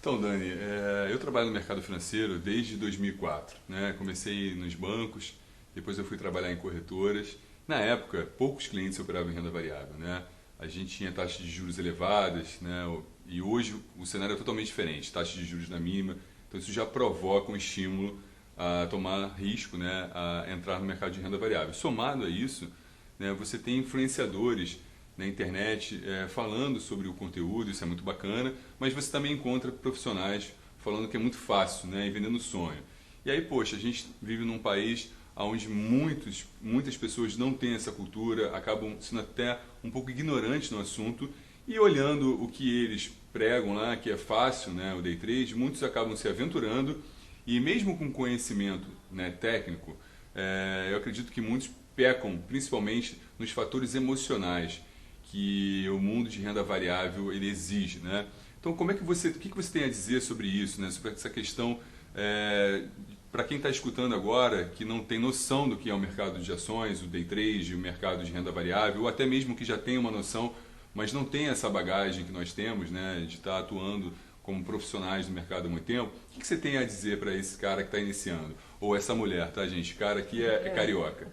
Então, Dani, eu trabalho no mercado financeiro desde 2004, né? Comecei nos bancos, depois eu fui trabalhar em corretoras. Na época, poucos clientes operavam em renda variável, né? A gente tinha taxas de juros elevadas, né? E hoje o cenário é totalmente diferente, taxas de juros na mínima. Então isso já provoca um estímulo a tomar risco, né? A entrar no mercado de renda variável. Somado a isso, né? Você tem influenciadores na internet falando sobre o conteúdo, isso é muito bacana, mas você também encontra profissionais falando que é muito fácil, né, e vendendo sonho. E aí, poxa, a gente vive num país onde muitas pessoas não têm essa cultura, acabam sendo até um pouco ignorantes no assunto e olhando o que eles pregam lá, que é fácil, né, o day trade, muitos acabam se aventurando e mesmo com conhecimento, né, técnico, eu acredito que muitos pecam principalmente nos fatores emocionais que o mundo de renda variável ele exige, né? Então, o que você tem a dizer sobre isso, né? Sobre essa questão, para quem está escutando agora, que não tem noção do que é o mercado de ações, o day trade, o mercado de renda variável, ou até mesmo que já tem uma noção, mas não tem essa bagagem que nós temos, né? De estar atuando como profissionais no mercado há muito tempo. O que você tem a dizer para esse cara que está iniciando? Ou essa mulher, tá, gente? Cara aqui é carioca.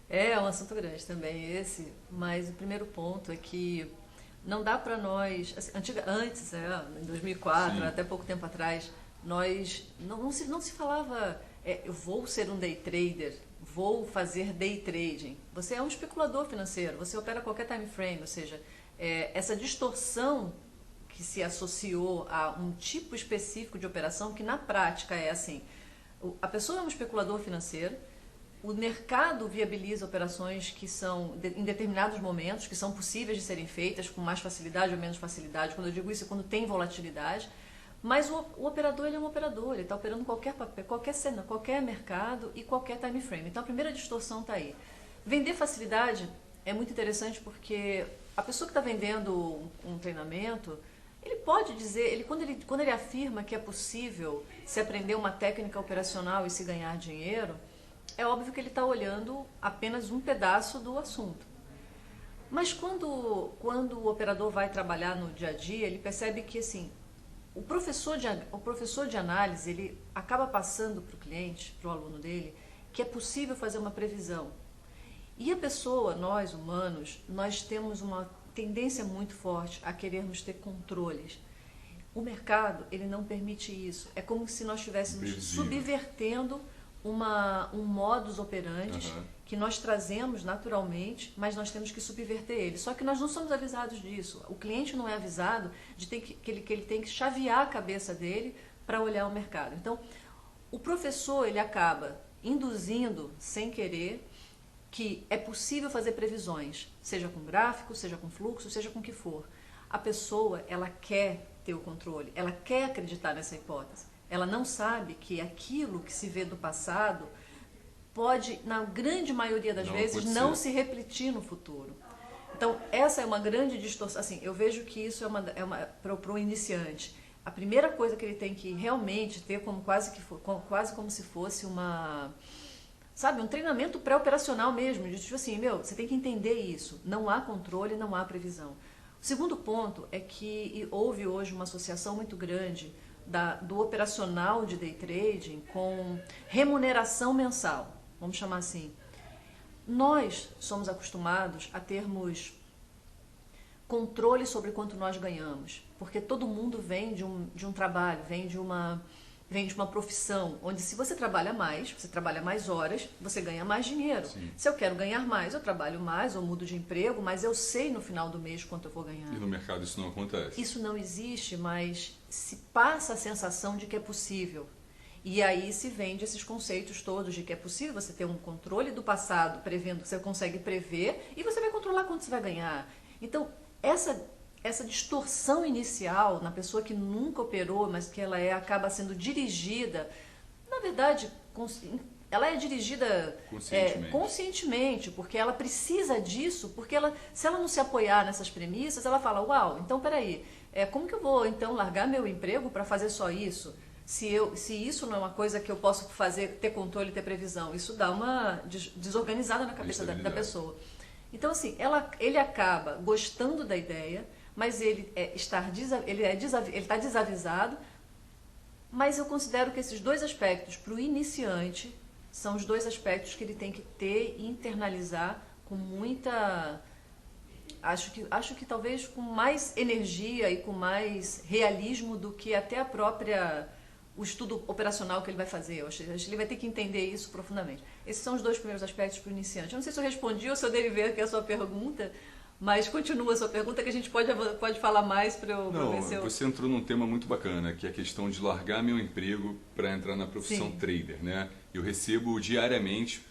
É um assunto grande também esse, mas o primeiro ponto é que não dá para nós, assim, antes, em 2004, Sim. até pouco tempo atrás, nós não se falava, eu vou ser um day trader, vou fazer day trading. Você é um especulador financeiro, você opera qualquer time frame, ou seja, essa distorção que se associou a um tipo específico de operação que na prática é assim, a pessoa é um especulador financeiro. O mercado viabiliza operações que são, em determinados momentos, que são possíveis de serem feitas com mais facilidade ou menos facilidade. Quando eu digo isso, é quando tem volatilidade. Mas o operador, ele é um operador, ele está operando qualquer papel, qualquer cena, qualquer mercado e qualquer time frame. Então a primeira distorção está aí. Vender facilidade é muito interessante porque a pessoa que está vendendo um treinamento, ele pode dizer, quando ele afirma que é possível se aprender uma técnica operacional e se ganhar dinheiro, é óbvio que ele está olhando apenas um pedaço do assunto. Mas quando o operador vai trabalhar no dia a dia, ele percebe que assim, o professor de análise ele acaba passando para o cliente, para o aluno dele, que é possível fazer uma previsão. E a pessoa, nós humanos, nós temos uma tendência muito forte a querermos ter controles. O mercado ele não permite isso. É como se nós estivéssemos subvertendo um modus operandi que nós trazemos naturalmente, mas nós temos que subverter ele. Só que nós não somos avisados disso. O cliente não é avisado de que ele tem que chavear a cabeça dele para olhar o mercado. Então, o professor ele acaba induzindo, sem querer, que é possível fazer previsões, seja com gráfico, seja com fluxo, seja com o que for. A pessoa, ela quer ter o controle, ela quer acreditar nessa hipótese. Ela não sabe que aquilo que se vê do passado pode, na grande maioria das vezes, não se repetir no futuro. Então, essa é uma grande distorção. Assim, eu vejo que isso para o iniciante. A primeira coisa que ele tem que realmente ter quase como se fosse um treinamento pré-operacional mesmo. De tipo assim, você tem que entender isso. Não há controle, não há previsão. O segundo ponto é que houve hoje uma associação muito grande do operacional de day trading com remuneração mensal, vamos chamar assim. Nós somos acostumados a termos controle sobre quanto nós ganhamos, porque todo mundo vem de um trabalho, vem de uma profissão, onde se você trabalha mais horas, você ganha mais dinheiro. Sim. Se eu quero ganhar mais, eu trabalho mais ou mudo de emprego, mas eu sei no final do mês quanto eu vou ganhar. E no mercado isso não acontece. Isso não existe, mas se passa a sensação de que é possível. E aí se vende esses conceitos todos de que é possível você ter um controle do passado, prevendo que você consegue prever, e você vai controlar quanto você vai ganhar. Então, essa distorção inicial na pessoa que nunca operou, mas que ela acaba sendo dirigida, na verdade, ela é dirigida conscientemente, porque ela precisa disso, porque se ela não se apoiar nessas premissas, ela fala, uau, então peraí, como que eu vou então largar meu emprego para fazer só isso? Se isso não é uma coisa que eu posso fazer, ter controle, ter previsão, isso dá uma desorganizada na cabeça da pessoa. Então, assim, ele acaba gostando da ideia, mas ele está desavisado, mas eu considero que esses dois aspectos, para o iniciante, são os dois aspectos que ele tem que ter e internalizar com muita... Acho que talvez com mais energia e com mais realismo do que até o estudo operacional que ele vai fazer. Eu acho que ele vai ter que entender isso profundamente. Esses são os dois primeiros aspectos para o iniciante. Eu não sei se eu respondi ou se eu derivei aqui a sua pergunta, mas continua a sua pergunta que a gente pode falar mais para eu ver se eu... Você entrou num tema muito bacana, que é a questão de largar meu emprego para entrar na profissão Sim. trader, né? Eu recebo diariamente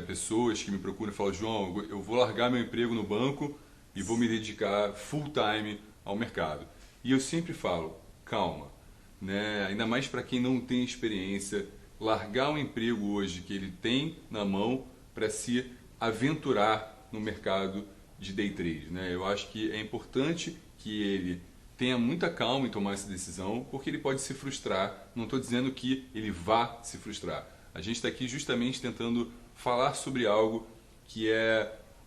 pessoas que me procuram e falam, João, eu vou largar meu emprego no banco e vou me dedicar full time ao mercado. E eu sempre falo, calma, né? Ainda mais para quem não tem experiência, largar um emprego hoje que ele tem na mão para se aventurar no mercado de day trade, né? Eu acho que é importante que ele tenha muita calma em tomar essa decisão, porque ele pode se frustrar. Não estou dizendo que ele vá se frustrar. A gente está aqui justamente tentando falar sobre algo que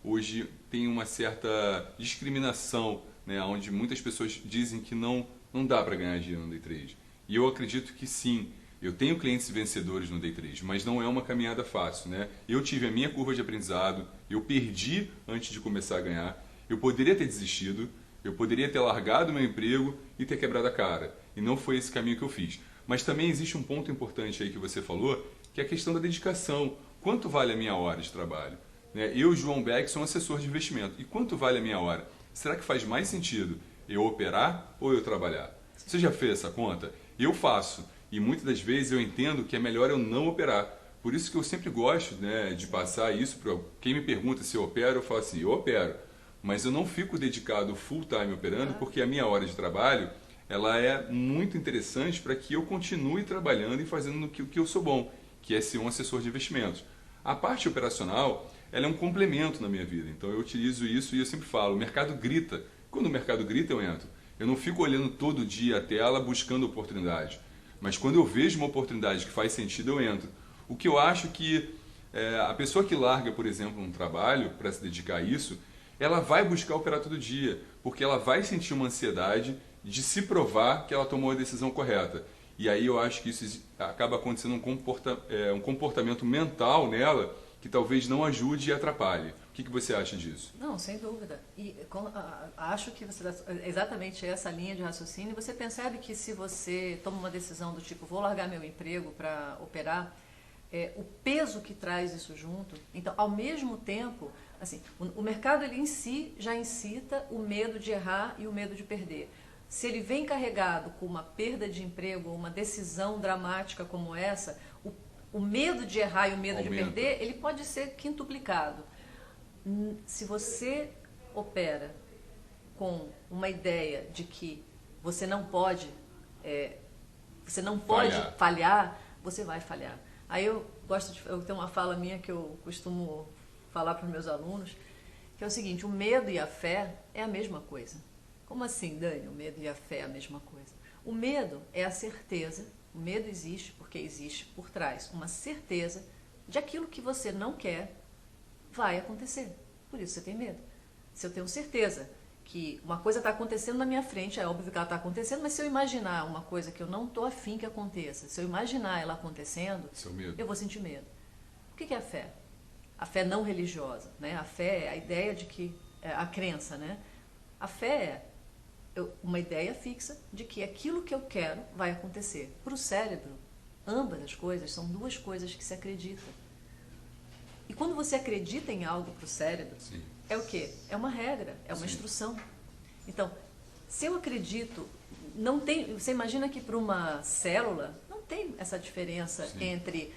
hoje tem uma certa discriminação, né? Onde muitas pessoas dizem que não dá para ganhar dinheiro no day trade. E eu acredito que sim. Eu tenho clientes vencedores no day trade, mas não é uma caminhada fácil, né? Eu tive a minha curva de aprendizado, eu perdi antes de começar a ganhar, eu poderia ter desistido, eu poderia ter largado meu emprego e ter quebrado a cara. E não foi esse caminho que eu fiz. Mas também existe um ponto importante aí que você falou, que é a questão da dedicação. Quanto vale a minha hora de trabalho? Né? Eu, João Beck, sou um assessor de investimento. E quanto vale a minha hora? Será que faz mais sentido eu operar ou eu trabalhar? Você já fez essa conta? Eu faço. E muitas das vezes eu entendo que é melhor eu não operar. Por isso que eu sempre gosto, né, de passar isso para quem me pergunta se eu opero, eu falo assim, eu opero. Mas eu não fico dedicado full time operando, porque a minha hora de trabalho ela é muito interessante para que eu continue trabalhando e fazendo o que eu sou bom, que é ser um assessor de investimentos. A parte operacional ela é um complemento na minha vida. Então eu utilizo isso e eu sempre falo, o mercado grita. Quando o mercado grita, eu entro. Eu não fico olhando todo dia a tela buscando oportunidade. Mas quando eu vejo uma oportunidade que faz sentido, eu entro. O que eu acho que a pessoa que larga, por exemplo, um trabalho para se dedicar a isso, ela vai buscar operar todo dia, porque ela vai sentir uma ansiedade de se provar que ela tomou a decisão correta. E aí eu acho que isso acaba acontecendo um comportamento mental nela que talvez não ajude e atrapalhe. O que você acha disso? Não, sem dúvida. E acho que você exatamente essa linha de raciocínio. Você percebe que se você toma uma decisão do tipo, vou largar meu emprego para operar, o peso que traz isso junto. Então, ao mesmo tempo, assim, o mercado ele em si já incita o medo de errar e o medo de perder. Se ele vem carregado com uma perda de emprego, uma decisão dramática como essa, o medo de errar e o medo de perder, ele pode ser quintuplicado. Se você opera com uma ideia de que você não pode falhar, você vai falhar. Aí eu tenho uma fala minha que eu costumo falar para os meus alunos, que é o seguinte, o medo e a fé é a mesma coisa. Como assim, Dani? O medo e a fé é a mesma coisa. O medo é a certeza, o medo existe porque existe por trás uma certeza de aquilo que você não quer vai acontecer. Por isso você tem medo. Se eu tenho certeza que uma coisa está acontecendo na minha frente, é óbvio que ela está acontecendo, mas se eu imaginar uma coisa que eu não estou afim que aconteça, se eu imaginar ela acontecendo, eu vou sentir medo. O que é a fé? A fé não religiosa, né? A fé é a ideia de que, a crença, né? A fé é uma ideia fixa de que aquilo que eu quero vai acontecer. Para o cérebro, ambas as coisas são duas coisas que se acreditam. E quando você acredita em algo para o cérebro, Sim. É o quê? É uma regra, é uma instrução. Então, se eu acredito, não tem. Você imagina que para uma célula não tem essa diferença entre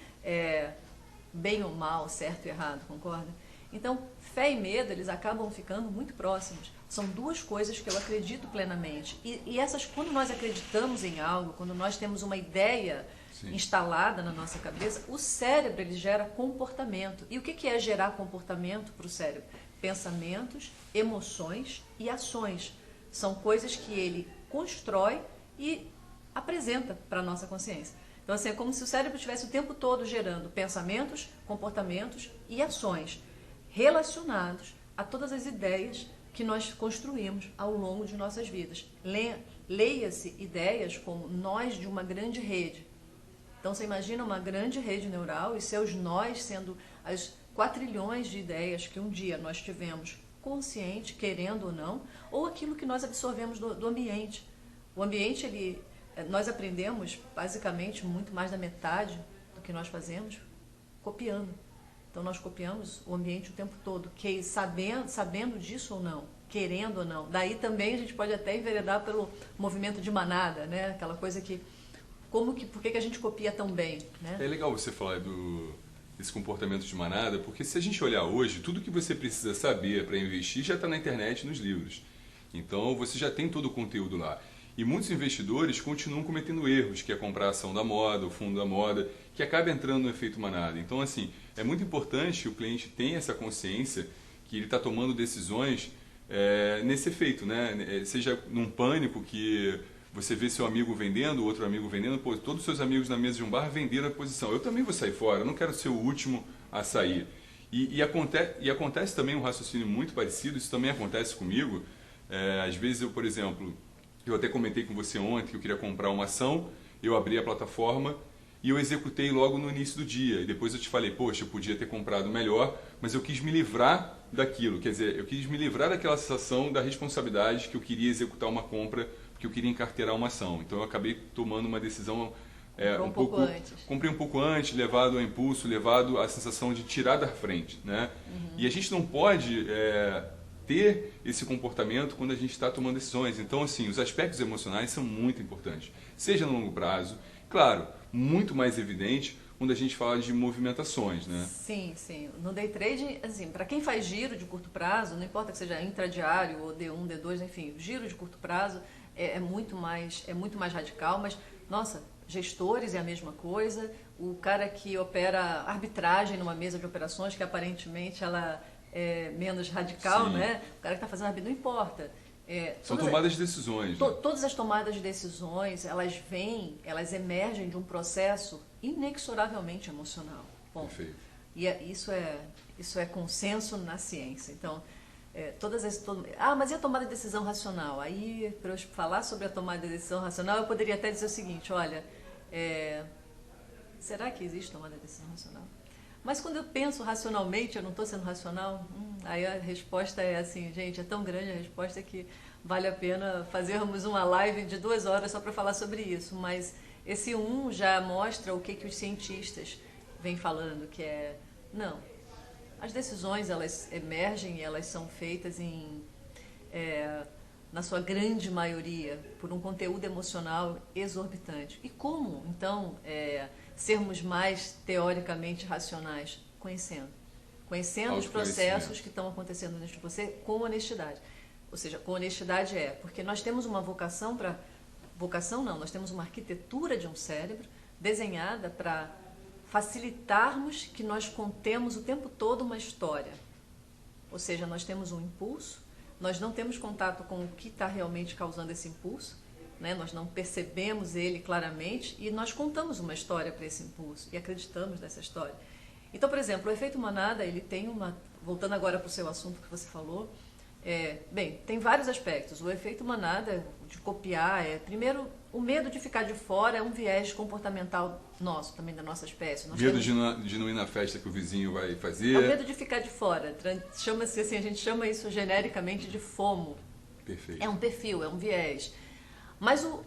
bem ou mal, certo e errado, concorda? Então, fé e medo, eles acabam ficando muito próximos. São duas coisas que eu acredito plenamente. E essas, quando nós acreditamos em algo, quando nós temos uma ideia instalada na nossa cabeça, o cérebro ele gera comportamento. E o que é gerar comportamento para o cérebro? Pensamentos, emoções e ações. São coisas que ele constrói e apresenta para a nossa consciência. Então, assim, é como se o cérebro estivesse o tempo todo gerando pensamentos, comportamentos e ações relacionados a todas as ideias que nós construímos ao longo de nossas vidas. Leia-se ideias como nós de uma grande rede. Então você imagina uma grande rede neural e seus nós sendo as quatrilhões de ideias que um dia nós tivemos consciente, querendo ou não, ou aquilo que nós absorvemos do ambiente. O ambiente, nós aprendemos basicamente muito mais da metade do que nós fazemos copiando. Então nós copiamos o ambiente o tempo todo, que sabendo disso ou não, querendo ou não. Daí também a gente pode até enveredar pelo movimento de manada, né? Aquela coisa que, por que a gente copia tão bem, né? É legal você falar desse comportamento de manada, porque se a gente olhar hoje, tudo que você precisa saber para investir já está na internet, nos livros. Então você já tem todo o conteúdo lá. E muitos investidores continuam cometendo erros, que é comprar a ação da moda, o fundo da moda, que acaba entrando no efeito manada. Então, assim, é muito importante que o cliente tenha essa consciência que ele está tomando decisões nesse efeito, né? Seja num pânico que você vê seu amigo vendendo, outro amigo vendendo, pô, todos os seus amigos na mesa de um bar venderam a posição. Eu também vou sair fora, eu não quero ser o último a sair. E acontece também um raciocínio muito parecido, isso também acontece comigo. Às vezes eu, por exemplo, eu até comentei com você ontem que eu queria comprar uma ação, eu abri a plataforma e eu executei logo no início do dia. E depois eu te falei, poxa, eu podia ter comprado melhor, mas eu quis me livrar daquilo. Quer dizer, eu quis me livrar daquela sensação da responsabilidade que eu queria executar uma compra, porque eu queria encarteirar uma ação. Então eu acabei tomando uma decisão um pouco antes. Comprei um pouco antes, levado ao impulso, levado à sensação de tirar da frente, né? Uhum. E a gente não pode ter esse comportamento quando a gente está tomando decisões. Então, assim, os aspectos emocionais são muito importantes. Seja no longo prazo, claro, muito mais evidente quando a gente fala de movimentações, né? Sim, sim. No day trade, assim, para quem faz giro de curto prazo, não importa que seja intradiário ou D1, D2, enfim, giro de curto prazo é muito mais radical, mas, nossa, gestores é a mesma coisa, o cara que opera arbitragem numa mesa de operações, que aparentemente ela é menos radical, Sim. né? O cara que está fazendo arbitragem, não importa. São tomadas de decisões. Né? Todas as tomadas de decisões, elas emergem de um processo inexoravelmente emocional. Bom, Perfeito. E isso é consenso na ciência. Então, mas e a tomada de decisão racional? Aí, para eu falar sobre a tomada de decisão racional, eu poderia até dizer o seguinte, olha, será que existe tomada de decisão racional? Mas quando eu penso racionalmente, eu não estou sendo racional? Aí a resposta é assim, gente, é tão grande a resposta que vale a pena fazermos uma live de 2 horas só para falar sobre isso. Mas esse já mostra o que os cientistas vêm falando, que não, as decisões elas emergem e elas são feitas na sua grande maioria, por um conteúdo emocional exorbitante. E como, então, sermos mais teoricamente racionais? Conhecendo os processos que estão acontecendo dentro de você com honestidade. Ou seja, com honestidade porque nós temos uma vocação nós temos uma arquitetura de um cérebro desenhada para facilitarmos que nós contemos o tempo todo uma história. Ou seja, nós temos um impulso, nós não temos contato com o que está realmente causando esse impulso, né? Nós não percebemos ele claramente e nós contamos uma história para esse impulso e acreditamos nessa história. Então, por exemplo, o efeito manada, ele tem voltando agora para o seu assunto que você falou, tem vários aspectos. O efeito manada, de copiar, primeiro, o medo de ficar de fora é um viés comportamental nosso, também da nossa espécie. Medo de não ir na festa que o vizinho vai fazer. É o medo de ficar de fora. Chama-se assim, a gente chama isso genericamente de FOMO. Perfeito. É um perfil, é um viés. Mas o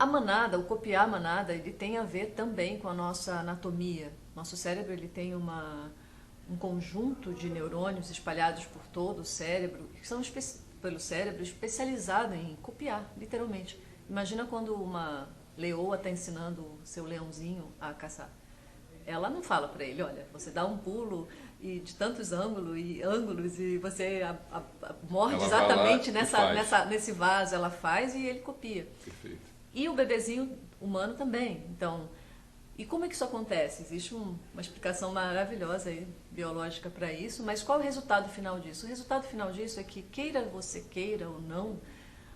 copiar a manada, ele tem a ver também com a nossa anatomia. Nosso cérebro, ele tem um conjunto de neurônios espalhados por todo o cérebro, que são pelo cérebro especializado em copiar, literalmente. Imagina quando uma leoa está ensinando o seu leãozinho a caçar. Ela não fala para ele, olha, você dá um pulo e de tantos ângulos e você morde ela exatamente nesse vaso, ela faz e ele copia. Perfeito. E o bebezinho humano também. Então, e como é que isso acontece? Existe uma explicação maravilhosa aí, biológica para isso, mas qual é o resultado final disso? O resultado final disso é que, queira ou não,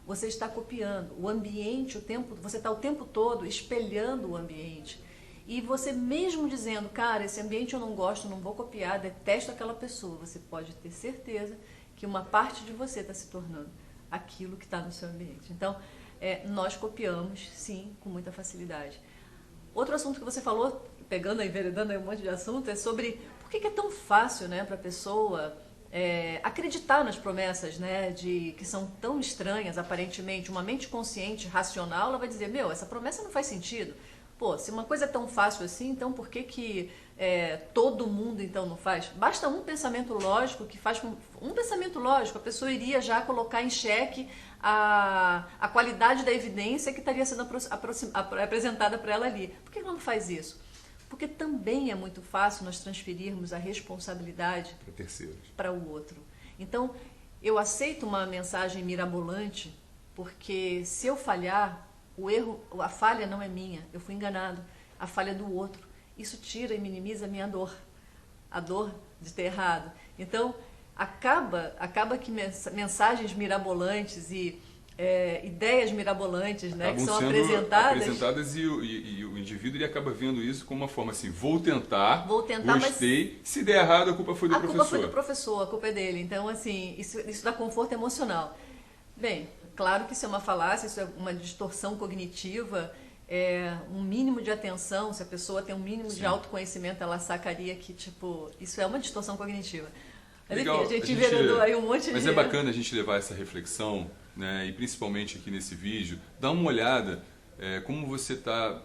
você está copiando o ambiente, você está o tempo todo espelhando o ambiente. E você mesmo dizendo, cara, esse ambiente eu não gosto, não vou copiar, detesto aquela pessoa, você pode ter certeza que uma parte de você está se tornando aquilo que está no seu ambiente. Então, nós copiamos, sim, com muita facilidade. Outro assunto que você falou, pegando aí, enveredando aí um monte de assunto, é sobre por que é tão fácil, né, para a pessoa acreditar nas promessas, né, que são tão estranhas, aparentemente. Uma mente consciente, racional, ela vai dizer, meu, essa promessa não faz sentido. Pô, se uma coisa é tão fácil assim, então por que todo mundo então não faz? Basta um pensamento lógico que faz com... Um pensamento lógico, a pessoa iria já colocar em xeque a qualidade da evidência que estaria sendo apresentada para ela ali. Por que ela não faz isso? Porque também é muito fácil nós transferirmos a responsabilidade para terceiros, para o outro. Então, eu aceito uma mensagem mirabolante, porque se eu falhar, a falha não é minha, eu fui enganado, a falha é do outro. Isso tira e minimiza a minha dor, a dor de ter errado. Então, acaba que mensagens mirabolantes e ideias mirabolantes, né, que são apresentadas e o indivíduo ele acaba vendo isso como uma forma assim, vou tentar, gostei, mas se der errado a culpa foi do professor. A culpa foi do professor, a culpa é dele. Então, assim, isso dá conforto emocional. Bem, claro que isso é uma falácia, isso é uma distorção cognitiva, um mínimo de atenção, se a pessoa tem um mínimo de autoconhecimento, ela sacaria que, tipo, isso é uma distorção cognitiva. Mas legal, enfim, a gente enveredou aí um monte de... Mas é bacana a gente levar essa reflexão, né, e principalmente aqui nesse vídeo, dá uma olhada como você está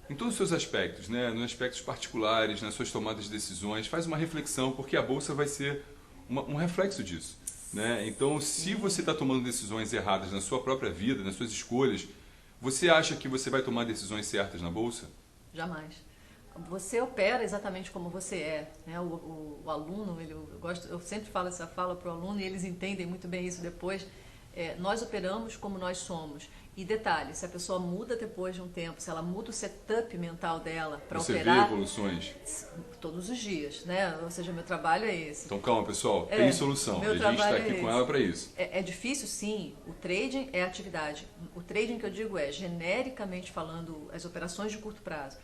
em todos os seus aspectos, né, nos aspectos particulares, nas suas tomadas de decisões, faz uma reflexão, porque a Bolsa vai ser um reflexo disso. Né? Então, se você está tomando decisões erradas na sua própria vida, nas suas escolhas, você acha que você vai tomar decisões certas na Bolsa? Jamais. Você opera exatamente como você é, né? O aluno, eu sempre falo essa fala para o aluno e eles entendem muito bem isso depois. Nós operamos como nós somos. E detalhe, se a pessoa muda depois de um tempo, se ela muda o setup mental dela para operar... Você vê evoluções? Todos os dias, né? Ou seja, meu trabalho é esse. Então calma, pessoal, tem solução. A gente está aqui com ela para isso. É difícil, sim. O trading é atividade. O trading que eu digo genericamente falando, as operações de curto prazo.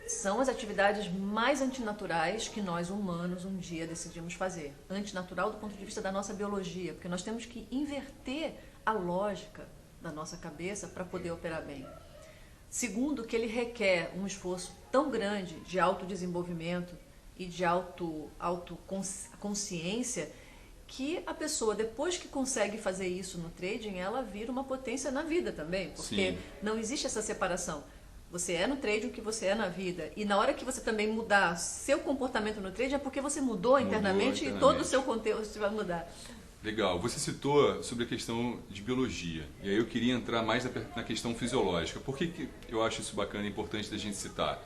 São as atividades mais antinaturais que nós humanos um dia decidimos fazer. Antinatural do ponto de vista da nossa biologia, porque nós temos que inverter a lógica da nossa cabeça para poder operar bem. Segundo, que ele requer um esforço tão grande de autodesenvolvimento e de autoconsciência que a pessoa, depois que consegue fazer isso no trading, ela vira uma potência na vida também, porque Sim. Não existe essa separação. Você é no trading o que você é na vida. E na hora que você também mudar seu comportamento no trading é porque você mudou internamente e todo o seu conteúdo vai mudar. Legal. Você citou sobre a questão de biologia. E aí eu queria entrar mais na questão fisiológica. Por que eu acho isso bacana e importante da gente citar?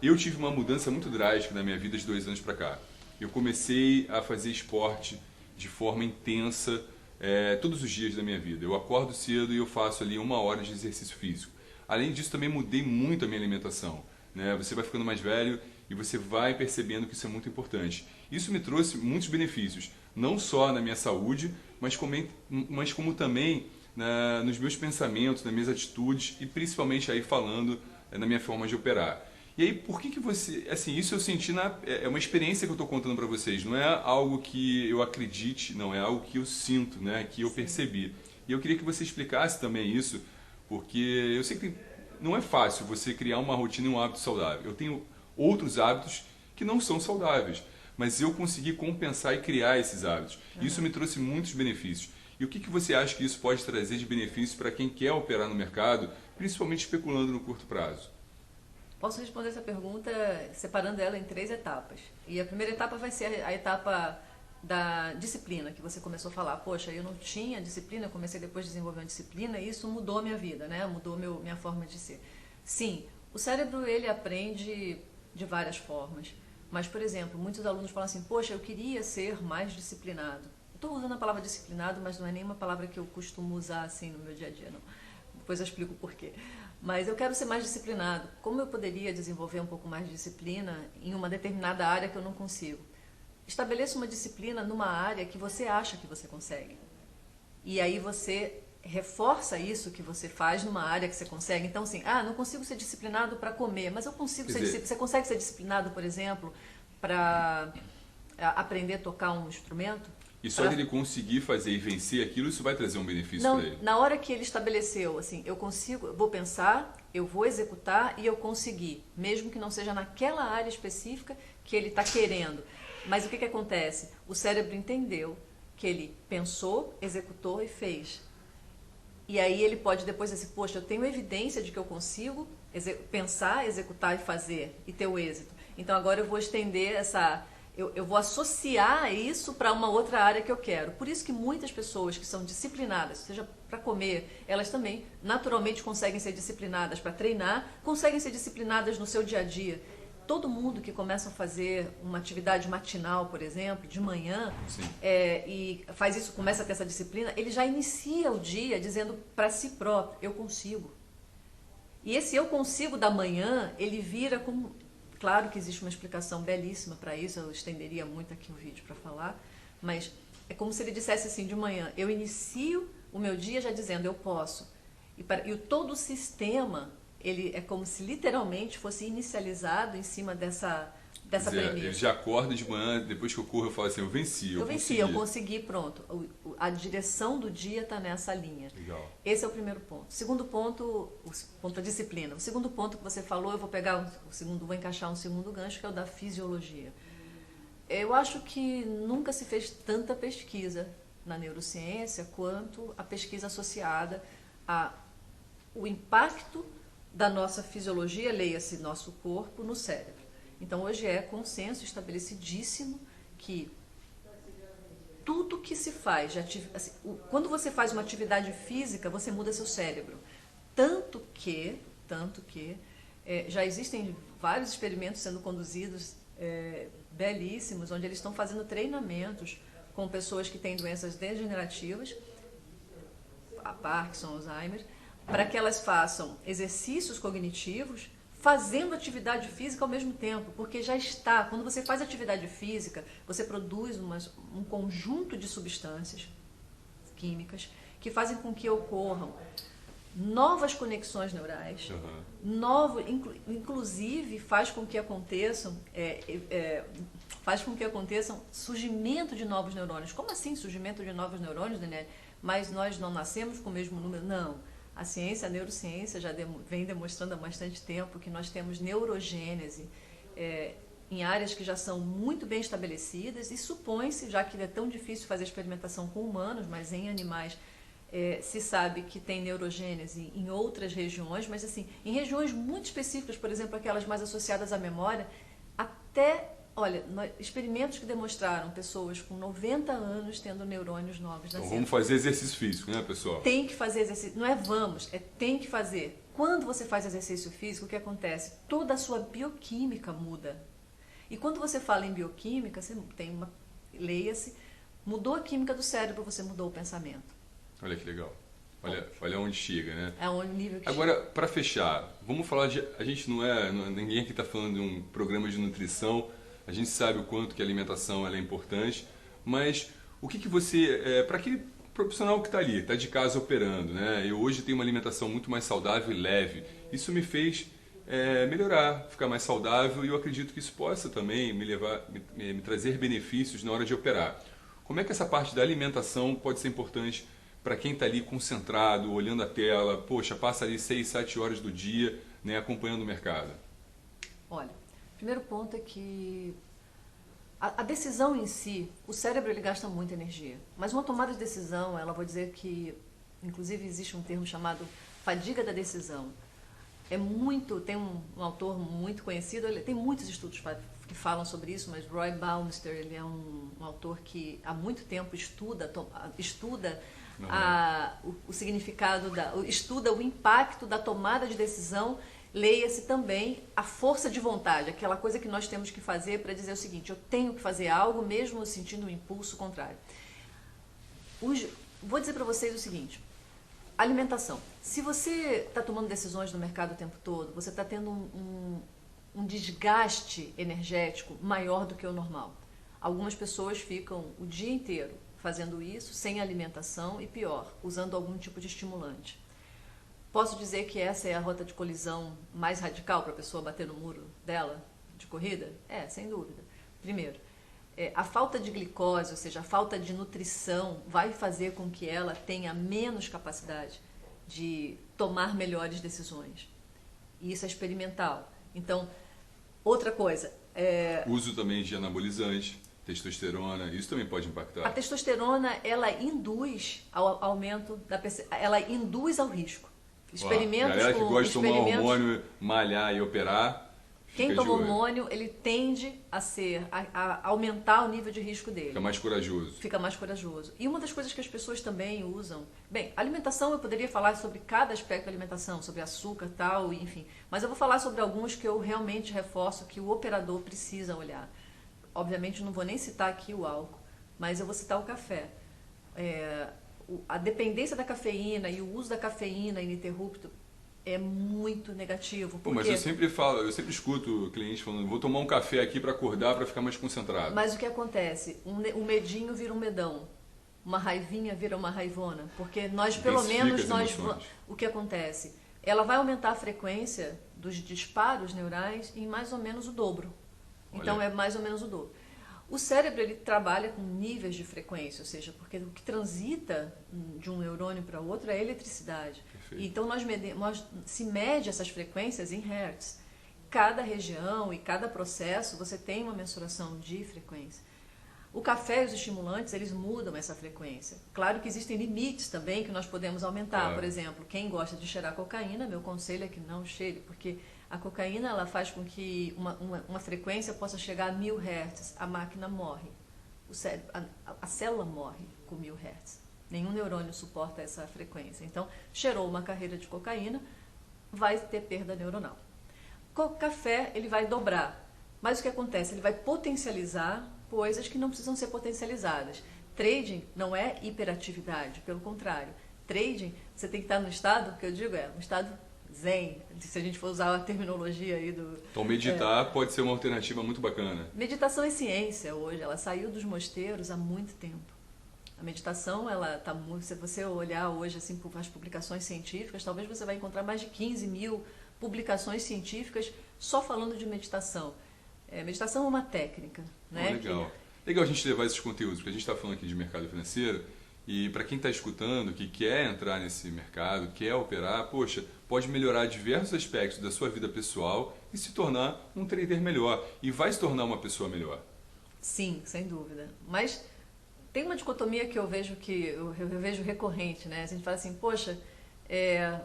Eu tive uma mudança muito drástica na minha vida de 2 anos para cá. Eu comecei a fazer esporte de forma intensa todos os dias da minha vida. Eu acordo cedo e eu faço ali 1 hora de exercício físico. Além disso, também mudei muito a minha alimentação. Né? Você vai ficando mais velho e você vai percebendo que isso é muito importante. Isso me trouxe muitos benefícios, não só na minha saúde, mas como também nos meus pensamentos, nas minhas atitudes e principalmente aí falando na minha forma de operar. E aí, por que você... Assim, isso eu senti, é uma experiência que eu estou contando para vocês, não é algo que eu acredite, não, é algo que eu sinto, né? Que eu percebi. E eu queria que você explicasse também isso, porque eu sei que não é fácil você criar uma rotina e um hábito saudável. Eu tenho outros hábitos que não são saudáveis, mas eu consegui compensar e criar esses hábitos. Isso me trouxe muitos benefícios. E o que você acha que isso pode trazer de benefício para quem quer operar no mercado, principalmente especulando no curto prazo? Posso responder essa pergunta separando ela em 3 etapas. E a primeira etapa vai ser a etapa da disciplina, que você começou a falar. Poxa, eu não tinha disciplina, eu comecei depois de desenvolver uma disciplina e isso mudou a minha vida, né? Mudou minha forma de ser. Sim, o cérebro ele aprende de várias formas. Mas, por exemplo, muitos alunos falam assim, poxa, eu queria ser mais disciplinado. Estou usando a palavra disciplinado, mas não é nenhuma palavra que eu costumo usar assim no meu dia a dia, não. Depois eu explico o porquê. Mas eu quero ser mais disciplinado. Como eu poderia desenvolver um pouco mais de disciplina em uma determinada área que eu não consigo? Estabeleça uma disciplina numa área que você acha que você consegue. E aí você reforça isso que você faz numa área que você consegue. Então, assim, não consigo ser disciplinado para comer, mas eu consigo ser disciplinado. Você consegue ser disciplinado, por exemplo, para aprender a tocar um instrumento. E só dele conseguir fazer e vencer aquilo, isso vai trazer um benefício para ele? Na hora que ele estabeleceu, assim, eu consigo, eu vou pensar, eu vou executar e eu consegui, mesmo que não seja naquela área específica que ele está querendo. Mas o que acontece? O cérebro entendeu que ele pensou, executou e fez. E aí ele pode depois dizer, poxa, eu tenho evidência de que eu consigo pensar, executar e fazer e ter o êxito. Então agora eu vou estender eu vou associar isso para uma outra área que eu quero. Por isso que muitas pessoas que são disciplinadas, seja para comer, elas também naturalmente conseguem ser disciplinadas para treinar, conseguem ser disciplinadas no seu dia a dia. Todo mundo que começa a fazer uma atividade matinal, por exemplo, de manhã, e faz isso, começa a ter essa disciplina, ele já inicia o dia dizendo para si próprio, eu consigo. E esse eu consigo da manhã, ele vira como... Claro que existe uma explicação belíssima para isso, eu estenderia muito aqui o vídeo para falar, mas é como se ele dissesse assim de manhã, eu inicio o meu dia já dizendo, eu posso. E todo o sistema... ele é como se literalmente fosse inicializado em cima dessa premissa. Ele já acorda de manhã, depois que eu corro, eu falo assim, eu venci, eu consegui, pronto. A direção do dia está nessa linha. Legal. Esse é o primeiro ponto. Segundo ponto, o ponto da disciplina. O segundo ponto que você falou, eu vou pegar vou encaixar um segundo gancho, que é o da fisiologia. Eu acho que nunca se fez tanta pesquisa na neurociência quanto a pesquisa associada ao impacto da nossa fisiologia, leia-se nosso corpo, no cérebro. Então hoje é consenso estabelecidíssimo que tudo que se faz, quando você faz uma atividade física, você muda seu cérebro. Tanto que já existem vários experimentos sendo conduzidos belíssimos, onde eles estão fazendo treinamentos com pessoas que têm doenças degenerativas, a Parkinson, Alzheimer, para que elas façam exercícios cognitivos fazendo atividade física ao mesmo tempo, porque já está, quando você faz atividade física, você produz um conjunto de substâncias químicas que fazem com que ocorram novas conexões neurais, inclusive faz com que aconteçam surgimento de novos neurônios. Como assim surgimento de novos neurônios, Daniela? Mas nós não nascemos com o mesmo número? Não. A ciência, a neurociência já vem demonstrando há bastante tempo que nós temos neurogênese em áreas que já são muito bem estabelecidas e supõe-se, já que é tão difícil fazer experimentação com humanos, mas em animais se sabe que tem neurogênese em outras regiões, mas assim, em regiões muito específicas, por exemplo, aquelas mais associadas à memória, experimentos que demonstraram pessoas com 90 anos tendo neurônios novos. Então vamos fazer exercício físico, né, pessoal? Tem que fazer exercício, não é tem que fazer. Quando você faz exercício físico, o que acontece? Toda a sua bioquímica muda. E quando você fala em bioquímica, você tem leia-se, mudou a química do cérebro, você mudou o pensamento. Olha que legal. Olha onde chega, né? É um nível que Agora, para fechar, vamos falar de... A gente ninguém aqui está falando de um programa de nutrição. A gente sabe o quanto que a alimentação ela é importante, mas o que você... para aquele profissional que está ali, está de casa operando, né? Eu hoje tenho uma alimentação muito mais saudável e leve. Isso me fez melhorar, ficar mais saudável e eu acredito que isso possa também me trazer benefícios na hora de operar. Como é que essa parte da alimentação pode ser importante para quem está ali concentrado, olhando a tela, poxa, passa ali 6, 7 horas do dia, né, acompanhando o mercado? Olha, o primeiro ponto é que a decisão em si, o cérebro ele gasta muita energia, mas uma tomada de decisão, ela vou dizer que, inclusive existe um termo chamado fadiga da decisão. Tem um autor muito conhecido, tem muitos estudos que falam sobre isso, mas Roy Baumeister, ele é um autor que há muito tempo estuda o significado, estuda o impacto da tomada de decisão. Leia-se também a força de vontade, aquela coisa que nós temos que fazer para dizer o seguinte, eu tenho que fazer algo mesmo sentindo um impulso contrário. Vou dizer para vocês o seguinte, alimentação. Se você está tomando decisões no mercado o tempo todo, você está tendo um desgaste energético maior do que o normal. Algumas pessoas ficam o dia inteiro fazendo isso, sem alimentação e pior, usando algum tipo de estimulante. Posso dizer que essa é a rota de colisão mais radical para a pessoa bater no muro dela, de corrida? Sem dúvida. Primeiro, a falta de glicose, ou seja, a falta de nutrição, vai fazer com que ela tenha menos capacidade de tomar melhores decisões. E isso é experimental. Então, outra coisa... Uso também de anabolizantes, testosterona, isso também pode impactar. A testosterona, ela induz ao aumento ela induz ao risco. Experimentos galera que com gosta de tomar hormônio, malhar e operar, quem toma hormônio, ele tende a aumentar o nível de risco dele. Fica mais corajoso. Fica mais corajoso. E uma das coisas que as pessoas também usam... Bem, alimentação, eu poderia falar sobre cada aspecto da alimentação, sobre açúcar e tal, enfim. Mas eu vou falar sobre alguns que eu realmente reforço que o operador precisa olhar. Obviamente, não vou nem citar aqui o álcool, mas eu vou citar o café. A dependência da cafeína e o uso da cafeína ininterrupto é muito negativo. Pô, mas eu sempre escuto clientes falando, vou tomar um café aqui para acordar, para ficar mais concentrado. Mas o que acontece? Um medinho vira um medão. Uma raivinha vira uma raivona. Porque nós, pelo menos, o que acontece? Ela vai aumentar a frequência dos disparos neurais em mais ou menos o dobro. Então, é mais ou menos o dobro. O cérebro, ele trabalha com níveis de frequência, ou seja, porque o que transita de um neurônio para outro é a eletricidade. Perfeito. Então, se mede essas frequências em hertz. Cada região e cada processo, você tem uma mensuração de frequência. O café e os estimulantes, eles mudam essa frequência. Claro que existem limites também que nós podemos aumentar. Claro. Por exemplo, quem gosta de cheirar cocaína, meu conselho é que não cheire, porque a cocaína, ela faz com que uma frequência possa chegar a 1000 Hz. A máquina morre. O cérebro, a célula morre com 1000 Hz. Nenhum neurônio suporta essa frequência. Então, cheirou uma carreira de cocaína, vai ter perda neuronal. O café, ele vai dobrar. Mas o que acontece? Ele vai potencializar coisas que não precisam ser potencializadas. Trading não é hiperatividade, pelo contrário. Trading, você tem que estar no estado, que eu digo um estado zen, se a gente for usar a terminologia aí do... Então meditar pode ser uma alternativa muito bacana. Meditação é ciência hoje, ela saiu dos mosteiros há muito tempo. A meditação, ela tá muito... Se você olhar hoje assim, as publicações científicas, talvez você vai encontrar mais de 15 mil publicações científicas só falando de meditação. Meditação é uma técnica. Né? Legal. Legal a gente levar esses conteúdos, porque a gente está falando aqui de mercado financeiro e para quem está escutando, que quer entrar nesse mercado, quer operar, poxa, pode melhorar diversos aspectos da sua vida pessoal e se tornar um trader melhor. E vai se tornar uma pessoa melhor. Sim, sem dúvida. Mas tem uma dicotomia que eu vejo recorrente, né? A gente fala assim, poxa,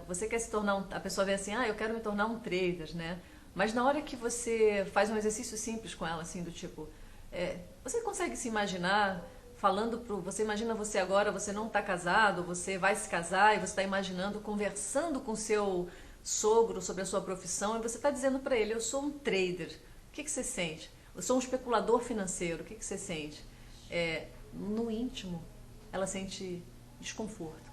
você quer se tornar a pessoa vê assim, eu quero me tornar um trader, né? Mas na hora que você faz um exercício simples com ela, assim, do tipo, você consegue se imaginar você imagina você agora, você não está casado, você vai se casar e você está imaginando, conversando com seu sogro sobre a sua profissão e você está dizendo para ele, eu sou um trader, o que você sente? Eu sou um especulador financeiro, o que você sente? No íntimo, ela sente desconforto.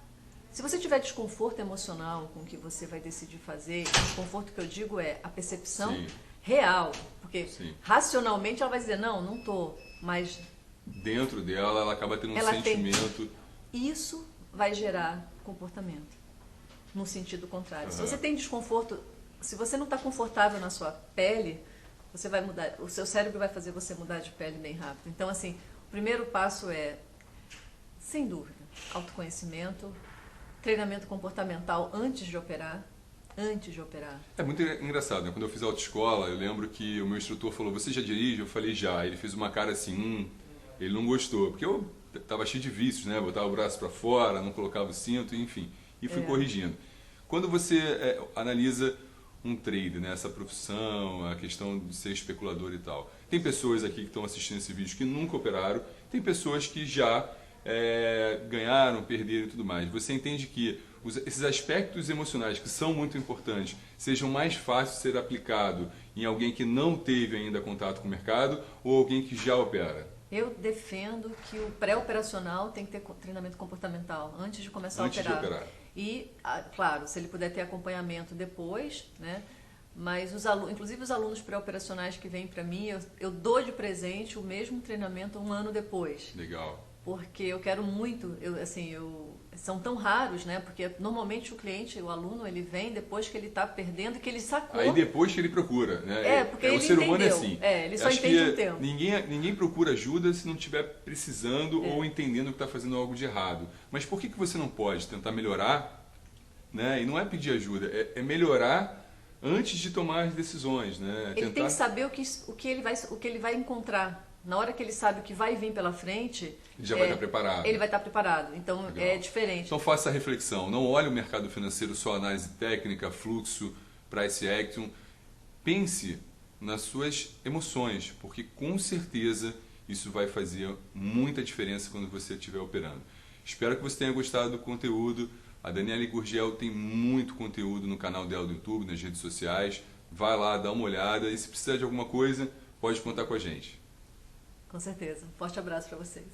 Se você tiver desconforto emocional com o que você vai decidir fazer, desconforto que eu digo é a percepção Sim. real, porque Sim. racionalmente ela vai dizer, não estou, mas... Dentro dela, ela acaba tendo um sentimento... Isso vai gerar comportamento, no sentido contrário. Se você tem desconforto, se você não está confortável na sua pele, você vai mudar, o seu cérebro vai fazer você mudar de pele bem rápido. Então, assim, o primeiro passo sem dúvida, autoconhecimento, treinamento comportamental antes de operar. É muito engraçado, né? Quando eu fiz autoescola, eu lembro que o meu instrutor falou, você já dirige? Eu falei, já. Ele fez uma cara assim, ele não gostou, porque eu estava cheio de vícios, né? Botava o braço para fora, não colocava o cinto, enfim, e fui corrigindo. Quando você analisa um trader, né? Essa profissão, a questão de ser especulador e tal, tem pessoas aqui que estão assistindo esse vídeo que nunca operaram, tem pessoas que já ganharam, perderam e tudo mais. Você entende que esses aspectos emocionais que são muito importantes sejam mais fáceis de ser aplicado em alguém que não teve ainda contato com o mercado ou alguém que já opera? Eu defendo que o pré-operacional tem que ter treinamento comportamental antes de começar a operar. E, claro, se ele puder ter acompanhamento depois, né? Mas inclusive os alunos pré-operacionais que vêm para mim, eu dou de presente o mesmo treinamento um ano depois. Legal. Porque eu quero muito, são tão raros, né? Porque normalmente o cliente, o aluno, ele vem depois que ele está perdendo e que ele sacou. Aí depois que ele procura, né? Porque o ele ser humano é entendeu. assim. Ele só Acho entende que um tempo. ninguém procura ajuda se não estiver precisando ou entendendo que está fazendo algo de errado. Mas por que você não pode tentar melhorar, né? E não é pedir ajuda, é melhorar antes de tomar as decisões, né? Ele tem que saber o que ele vai encontrar. Na hora que ele sabe o que vai vir pela frente, ele já vai estar preparado. Ele vai estar preparado. Então, Legal. é diferente. Então, faça a reflexão. Não olhe o mercado financeiro só análise técnica, fluxo, price action. Pense nas suas emoções, porque com certeza isso vai fazer muita diferença quando você estiver operando. Espero que você tenha gostado do conteúdo. A Daniele Gurgel tem muito conteúdo no canal dela do YouTube, nas redes sociais. Vai lá, dá uma olhada e se precisar de alguma coisa, pode contar com a gente. Com certeza. Forte abraço para vocês.